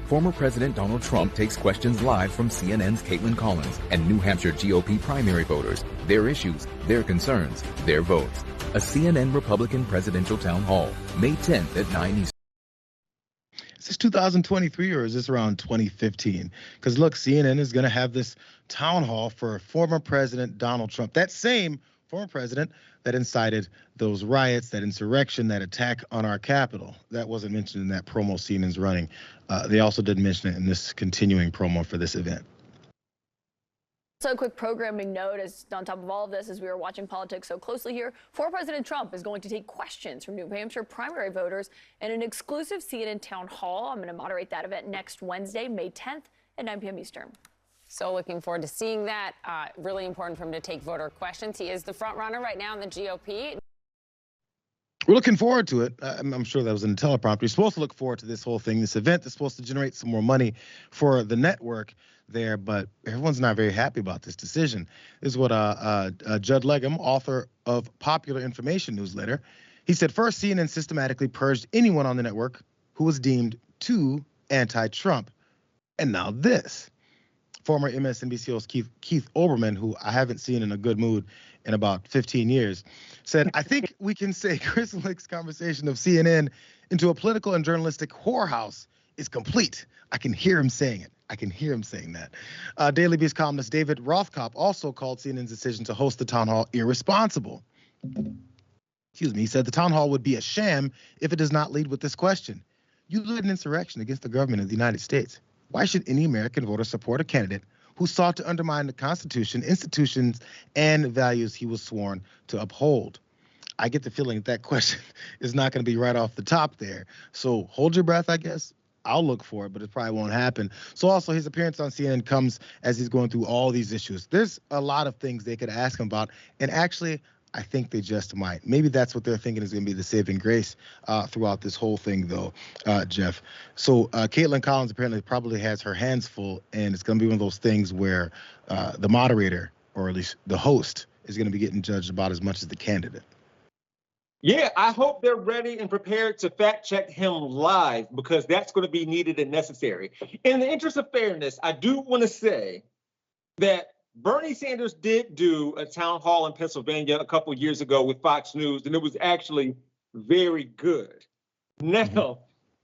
Former President Donald Trump takes questions live from CNN's Kaitlan Collins and New Hampshire GOP primary voters. Their issues, their concerns, their votes. A CNN Republican presidential town hall, May 10th at 9 Eastern. Is this 2023 or is this around 2015? Because look, CNN is going to have this town hall for former President Donald Trump. That same former president that incited those riots, that insurrection, that attack on our Capitol. That wasn't mentioned in that promo CNN's running. They also didn't mention it in this continuing promo for this event. So a quick programming note as on top of all of this, as we are watching politics so closely here, former President Trump is going to take questions from New Hampshire primary voters in an exclusive CNN town hall. I'm going to moderate that event next Wednesday, May 10th at 9 p.m. Eastern. So looking forward to seeing that. Really important for him to take voter questions. He is the front runner right now in the GOP. We're looking forward to it. I'm sure that was in the teleprompter. You're supposed to look forward to this whole thing, this event that's supposed to generate some more money for the network there, but everyone's not very happy about this decision. This is what Judd Legum, author of Popular Information newsletter, he said, first, CNN systematically purged anyone on the network who was deemed too anti-Trump. And now this. Former MSNBC host Keith Olbermann, who I haven't seen in a good mood in about 15 years, said, I think we can say Chris Licht's conversation of CNN into a political and journalistic whorehouse is complete. I can hear him saying it. I can hear him saying that. Daily Beast columnist David Rothkopf also called CNN's decision to host the town hall irresponsible. Excuse me. He said the town hall would be a sham if it does not lead with this question. You led an insurrection against the government of the United States. Why should any American voter support a candidate who sought to undermine the Constitution, institutions, and values he was sworn to uphold? I get the feeling that question is not going to be right off the top there. So hold your breath, I guess. I'll look for it, but it probably won't happen. So also his appearance on CNN comes as he's going through all these issues. There's a lot of things they could ask him about. And actually, I think they just might. Maybe that's what they're thinking is going to be the saving grace throughout this whole thing, though, Jeff. So Kaitlan Collins apparently probably has her hands full, and it's going to be one of those things where the moderator, or at least the host, is going to be getting judged about as much as the candidate. Yeah, I hope they're ready and prepared to fact check him live, because that's going to be needed and necessary. In the interest of fairness, I do want to say that Bernie Sanders did do a town hall in Pennsylvania a couple of years ago with Fox News, and it was actually very good. Now,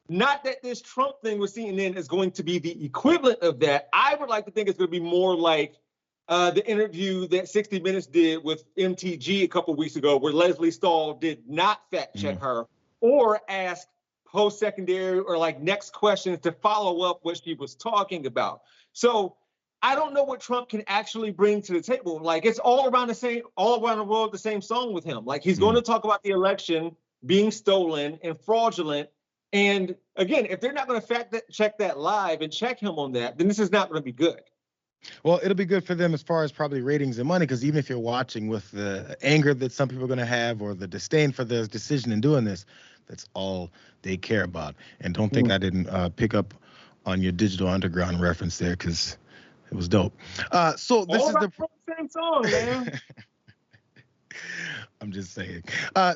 not that this Trump thing with CNN is going to be the equivalent of that. I would like to think it's going to be more like the interview that 60 Minutes did with MTG a couple of weeks ago, where Leslie Stahl did not fact check her or ask post-secondary or like next questions to follow up what she was talking about. So I don't know what Trump can actually bring to the table. Like, it's all around the world, the same song with him. Like, he's going to talk about the election being stolen and fraudulent. And again, if they're not going to check that live and check him on that, then this is not going to be good. Well, it'll be good for them as far as probably ratings and money, because even if you're watching with the anger that some people are going to have or the disdain for the decision in doing this, that's all they care about. And don't think I didn't pick up on your Digital Underground reference there, because it was dope. So this is the same song, man. I'm just saying.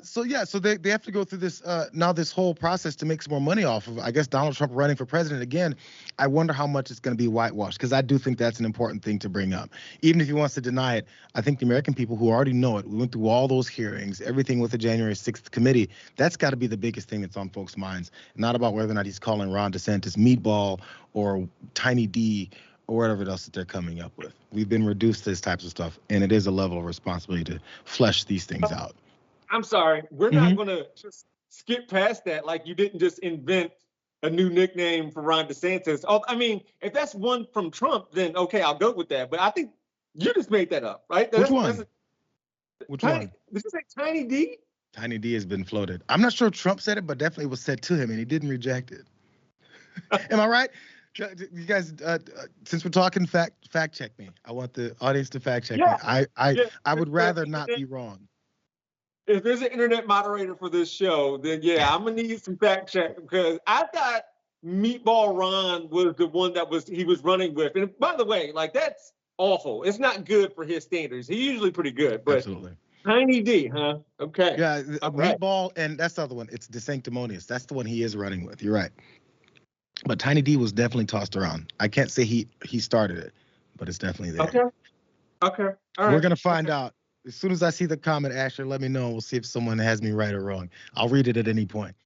So they have to go through this now, this whole process to make some more money off of, I guess, Donald Trump running for president again. I wonder how much it's going to be whitewashed, because I do think that's an important thing to bring up. Even if he wants to deny it, I think the American people who already know it, we went through all those hearings, everything with the January 6th committee, that's got to be the biggest thing that's on folks' minds, not about whether or not he's calling Ron DeSantis meatball or Tiny D or whatever else that they're coming up with. We've been reduced to this types of stuff, and it is a level of responsibility to flesh these things out. I'm sorry, we're not going to just skip past that. Like, you didn't just invent a new nickname for Ron DeSantis. Oh, I mean, if that's one from Trump, then okay, I'll go with that. But I think you just made that up, right? Which one? Which one? Did you say Tiny D? Tiny D has been floated. I'm not sure Trump said it, but definitely was said to him, and he didn't reject it. Am I right? You guys, since we're talking fact check me. I want the audience to fact check me. I would rather not be wrong. If there's an internet moderator for this show, then yeah, I'm gonna need some fact check, because I thought Meatball Ron was the one he was running with. And by the way, like, that's awful. It's not good for his standards. He's usually pretty good, but absolutely. Tiny D, huh? Okay. Yeah, Meatball, and that's the other one. It's DeSanctimonious. That's the one he is running with. You're right. But Tiny D was definitely tossed around. I can't say he started it, but it's definitely there. Okay. All right. We're going to find out. As soon as I see the comment, Asher, let me know. We'll see if someone has me right or wrong. I'll read it at any point.